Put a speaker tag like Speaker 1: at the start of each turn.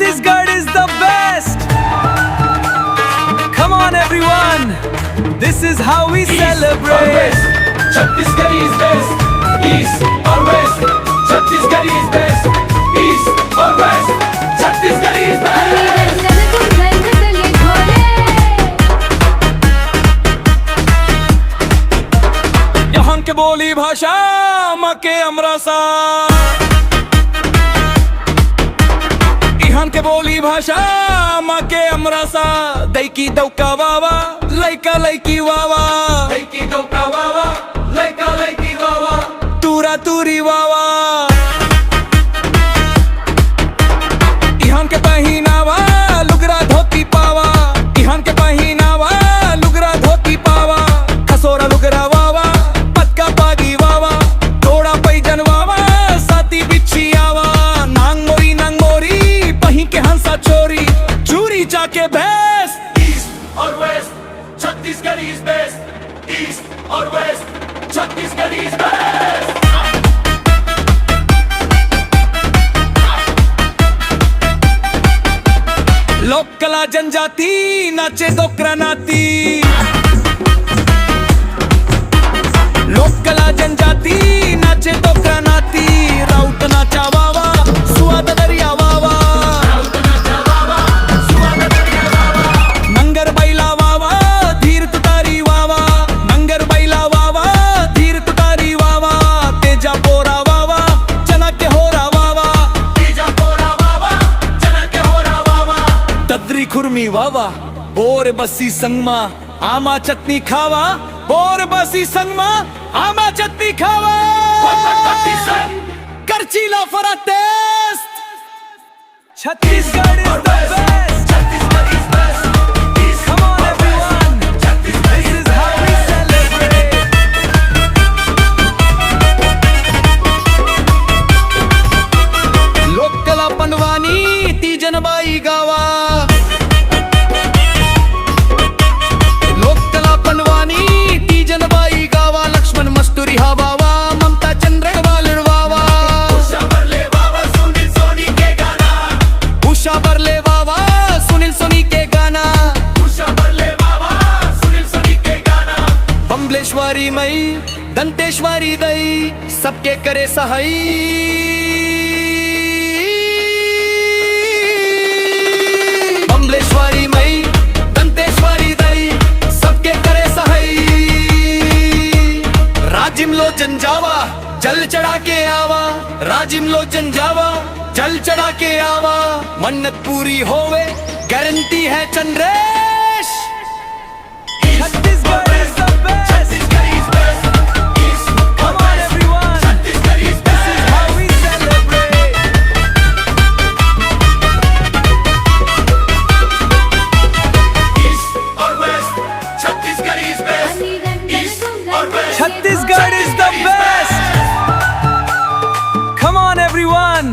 Speaker 1: Chhattisgarh is the best. Come on everyone, this is how we celebrate.
Speaker 2: Chhattisgarh is best. East or west, Chhattisgarh is best. East or west, Chhattisgarh is best.
Speaker 1: यहाँ के बोली भाषा माँ के अमरासा, यहाँ के बोली भाषा माँ के अमरासा, दैकी दौका वावा लैका लैकी वावा,
Speaker 2: दैकी दौका वावा लैका लैकी वावा,
Speaker 1: तुरा तुरी वावा। यहाँ के पहिनावा लुगरा धोती पावा, यहाँ के पहिनावा लुगरा धोती पावा, खसोरा लुगरा वावा पटका पागी वावा, थोड़ा पैजन वावा साथी बिच्छी आवा, नांग मोरी पही के हंसा चोरी, चूरी जाके भैंस।
Speaker 2: East or west, Chhattisgarh is best. East or west, Chhattisgarh is best.
Speaker 1: लोक कला जनजाति नाचे डोकरा नाती, लोक कला जनजाति नाचे डोकरा नाती, राउत नाचा वावा सुआद दरिया वावा, नंगर बैला वावा धीर तुतारी वावा, नंगर बैला वावा धीर तुतारी वावा, तेजा पोरा वावा चना के होरा वावा,
Speaker 2: तेजा पोरा वावा चना के होरा वावा,
Speaker 1: तद्री खुरमी वावा बोर बसी संगमा, आमा चटनी खावा बोर बसी संगमा, आमा चटनी खावा, करचीला फरा taste. Chhattisgarh is the best.
Speaker 2: Chhattisgarh is best. East
Speaker 1: Come on everyone,
Speaker 2: Chhattisgarh
Speaker 1: this
Speaker 2: is
Speaker 1: is how we celebrate. लोक कला पंडवानी तीजन बाई गावा, लोक कला पंडवानी तीजन बाई गावा, लक्ष्मण मस्तुरी हा वावा, ममता चंद्र वालर वावा,
Speaker 2: उषा बरले वावा सुनील सोनी के गाना,
Speaker 1: उषा बरले वावा सुनील सोनी के गाना,
Speaker 2: उषा बरले वावा सुनील सोनी के गाना,
Speaker 1: बम्बलेश्वरी मई दंतेश्वरी दई सबके करे सहाई, बम्बलेश्वरी मई दंतेश्वरी दई सबके करे सहाई, राजिम लोचन जावा जल चढ़ा के आवा, राजिम लोचन जावा जल चढ़ा के आवा, मन्नत पूरी होवे गारंटी है Chandresh. Chhattisgarh is the best.
Speaker 2: Chhattisgarh is best. East or
Speaker 1: Come on
Speaker 2: west,
Speaker 1: everyone,
Speaker 2: Chhattisgarh is
Speaker 1: this is
Speaker 2: best.
Speaker 1: how we celebrate.
Speaker 2: East or west, Chhattisgarh is best. East or west,
Speaker 1: Chhattisgarh is the best. Come on everyone,